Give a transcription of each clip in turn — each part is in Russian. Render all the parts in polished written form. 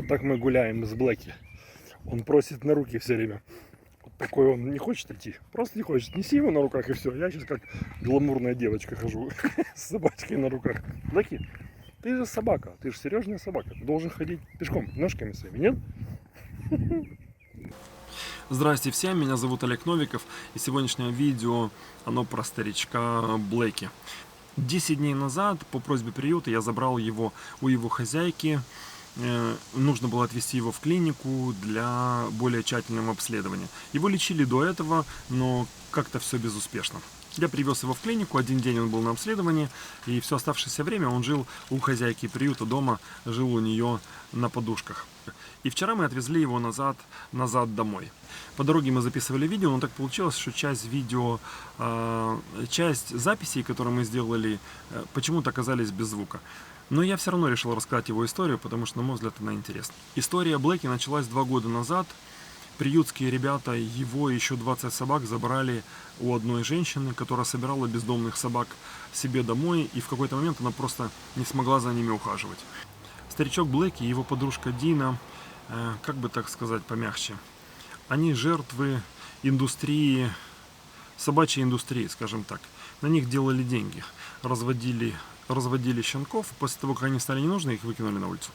так мы гуляем с Блэки. Он просит на руки все время. Вот такой он не хочет идти. Просто не хочет. Неси его на руках и все. Я сейчас как гламурная девочка хожу с собачкой на руках. Блэки, ты же собака. Ты же серьезная собака. Ты должен ходить пешком, ножками своими, нет? Здрасте всем, меня зовут Олег Новиков, и сегодняшнее видео, оно про старичка Блэки. 10 дней назад по просьбе приюта я забрал его у его хозяйки. Нужно было отвезти его в клинику для более тщательного обследования. Его лечили до этого, но как-то все безуспешно. Я привез его в клинику, один день он был на обследовании, и все оставшееся время он жил у хозяйки приюта дома, жил у нее на подушках. И вчера мы отвезли его назад домой. По дороге мы записывали видео, но так получилось, что часть видео, часть записей, которые мы сделали, почему-то оказались без звука. Но я все равно решил рассказать его историю, потому что, на мой взгляд, она интересна. История Блэки началась 2 года назад. Приютские ребята, его и еще 20 собак забрали у одной женщины, которая собирала бездомных собак себе домой, и в какой-то момент она просто не смогла за ними ухаживать. Старичок Блэки и его подружка Дина, как бы так сказать помягче, они жертвы индустрии, собачьей индустрии, скажем так. На них делали деньги, разводили щенков, после того, как они стали не нужны, их выкинули на улицу.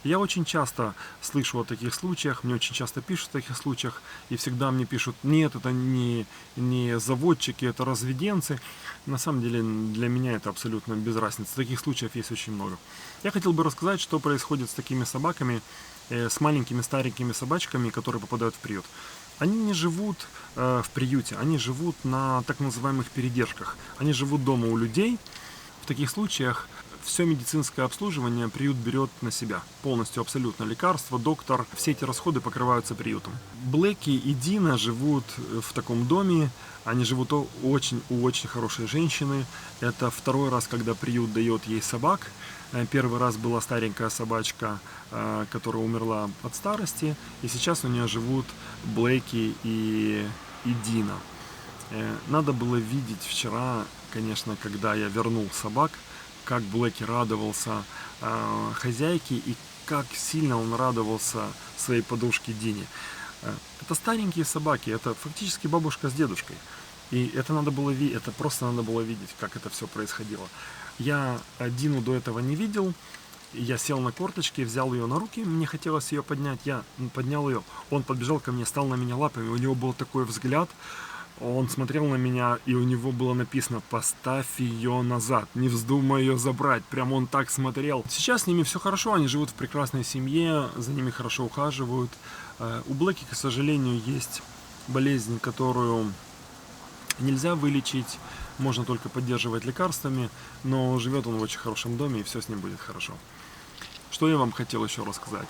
Я очень часто слышу о таких случаях, мне очень часто пишут о таких случаях, и всегда мне пишут: нет, это не заводчики, это разведенцы. На самом деле для меня это абсолютно без разницы. Таких случаев есть очень много. Я хотел бы рассказать, что происходит с такими собаками, с маленькими старенькими собачками, которые попадают в приют. Они не живут в приюте, они живут на так называемых передержках. Они живут дома у людей. В таких случаях все медицинское обслуживание приют берет на себя. Полностью, абсолютно. Лекарства, доктор, все эти расходы покрываются приютом. Блэки и Дина живут в таком доме. Они живут у очень хорошей женщины. Это второй раз, когда приют дает ей собак. Первый раз была старенькая собачка, которая умерла от старости. И сейчас у нее живут Блэки и Дина. Надо было видеть вчера, конечно, когда я вернул собак, как Блэки радовался хозяйке и как сильно он радовался своей подружке Дине. Это старенькие собаки, это фактически бабушка с дедушкой. И это просто надо было видеть, как это все происходило. Я Дину до этого не видел. Я сел на корточки, взял ее на руки, мне хотелось ее поднять. Я поднял ее, он подбежал ко мне, стал на меня лапами, у него был такой взгляд. Он смотрел на меня, и у него было написано: поставь ее назад, не вздумай ее забрать. Прям он так смотрел. Сейчас с ними все хорошо, они живут в прекрасной семье, за ними хорошо ухаживают. У Блэки, к сожалению, есть болезнь, которую нельзя вылечить, можно только поддерживать лекарствами, но живет он в очень хорошем доме, и все с ним будет хорошо. Что я вам хотел еще рассказать?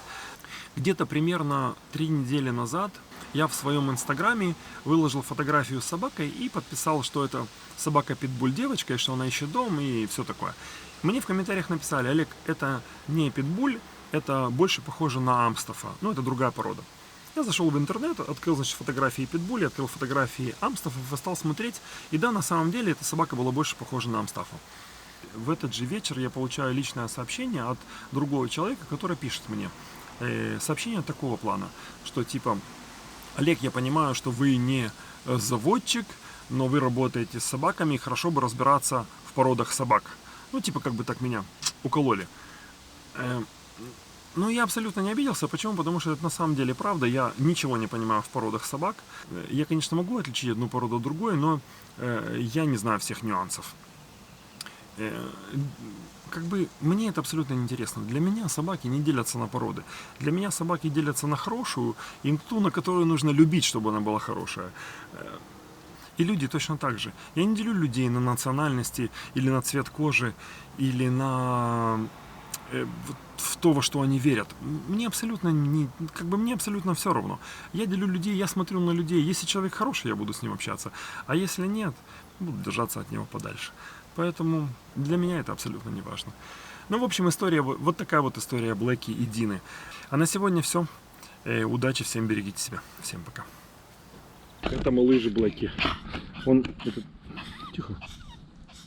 Где-то примерно 3 недели назад я в своем инстаграме выложил фотографию с собакой и подписал, что это собака-питбуль девочка, и что она ищет дом и все такое. Мне в комментариях написали: Олег, это не питбуль, это больше похоже на амстафа, но это другая порода. Я зашел в интернет, открыл, значит, фотографии питбуля, открыл фотографии амстафов и стал смотреть. И да, на самом деле эта собака была больше похожа на амстафа. В этот же вечер я получаю личное сообщение от другого человека, который пишет мне. Сообщение такого плана, что типа: Олег, я понимаю, что вы не заводчик, но вы работаете с собаками, и хорошо бы разбираться в породах собак. Ну, типа, как бы так меня укололи. Ну, я абсолютно не обиделся. Почему? Потому что это на самом деле правда. Я ничего не понимаю в породах собак. Я, конечно, могу отличить одну породу от другой, но я не знаю всех нюансов. Как бы мне это абсолютно неинтересно. Для меня собаки не делятся на породы. Для меня собаки делятся на хорошую и ту, на которую нужно любить, чтобы она была хорошая. И люди точно так же. Я не делю людей на национальности, или на цвет кожи, или на в то, во что они верят. Мне абсолютно все равно. Я делю людей, я смотрю на людей. Если человек хороший, я буду с ним общаться. А если нет, буду держаться от него подальше. Поэтому для меня это абсолютно не важно. Ну, в общем, вот такая вот история Блэки и Дины. А на сегодня все. Удачи всем, берегите себя. Всем пока. Это малыш Блэки. Он... Тихо.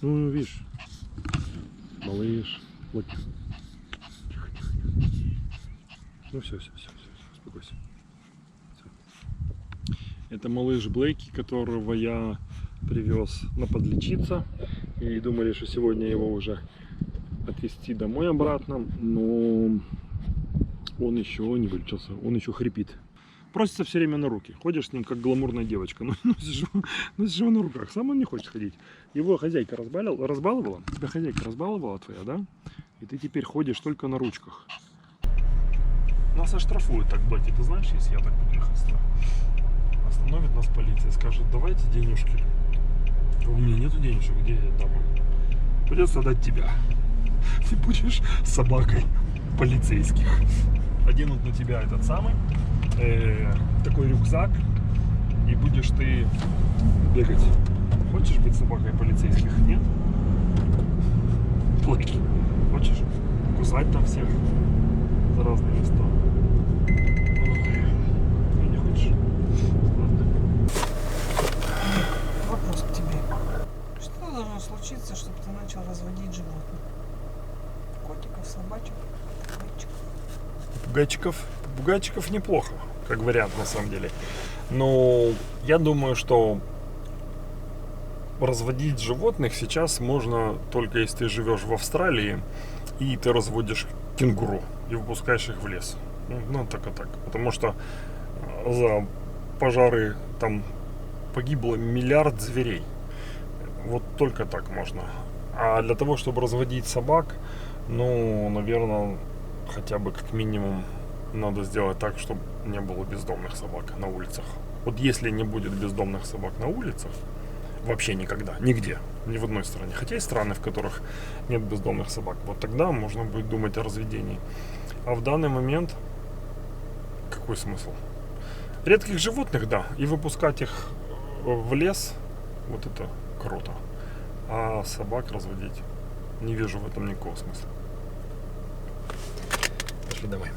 Ну, видишь. Малыш Блэки. Тихо. Ну все, успокойся. Всё. Это малыш Блейки, которого я привез на подлечиться. И думали, что сегодня его уже отвезти домой обратно, но он еще не вылечился, он еще хрипит. Просится все время на руки. Ходишь с ним как гламурная девочка. Ну, носишь его на руках. Сам он не хочет ходить. Его хозяйка разбаловала. Тебя хозяйка разбаловала твоя, да? И ты теперь ходишь только на ручках. Нас оштрафуют так, Блэки. Ты знаешь, если я так буду их остановить? Остановит нас полиция, скажет, давайте денежки. У меня нету денежек, где я дам? Придется отдать тебя. Ты будешь собакой полицейских. Оденут на тебя этот самый такой рюкзак, и будешь ты бегать. Хочешь быть собакой полицейских? Нет? Блэки. Хочешь кусать там всех за разные места? Ой, не хочешь? Ладно. Вопрос к тебе. Что должно случиться, чтобы ты начал разводить животных? Котиков, собачек, попугайчиков? Попугайчиков неплохо, как вариант на самом деле. Но я думаю, что разводить животных сейчас можно только если ты живешь в Австралии и ты разводишь кенгуру и выпускаешь их в лес. Ну, так и так. Потому что за пожары там погибло миллиард зверей. Вот только так можно. А для того, чтобы разводить собак, ну, наверное, хотя бы как минимум надо сделать так, чтобы не было бездомных собак на улицах. Вот если не будет бездомных собак на улицах, вообще никогда, нигде, ни в одной стране. Хотя есть страны, в которых нет бездомных собак. Вот тогда можно будет думать о разведении. А в данный момент какой смысл? Редких животных, да, и выпускать их в лес, вот это круто. А собак разводить не вижу в этом никакого смысла. Пошли домой.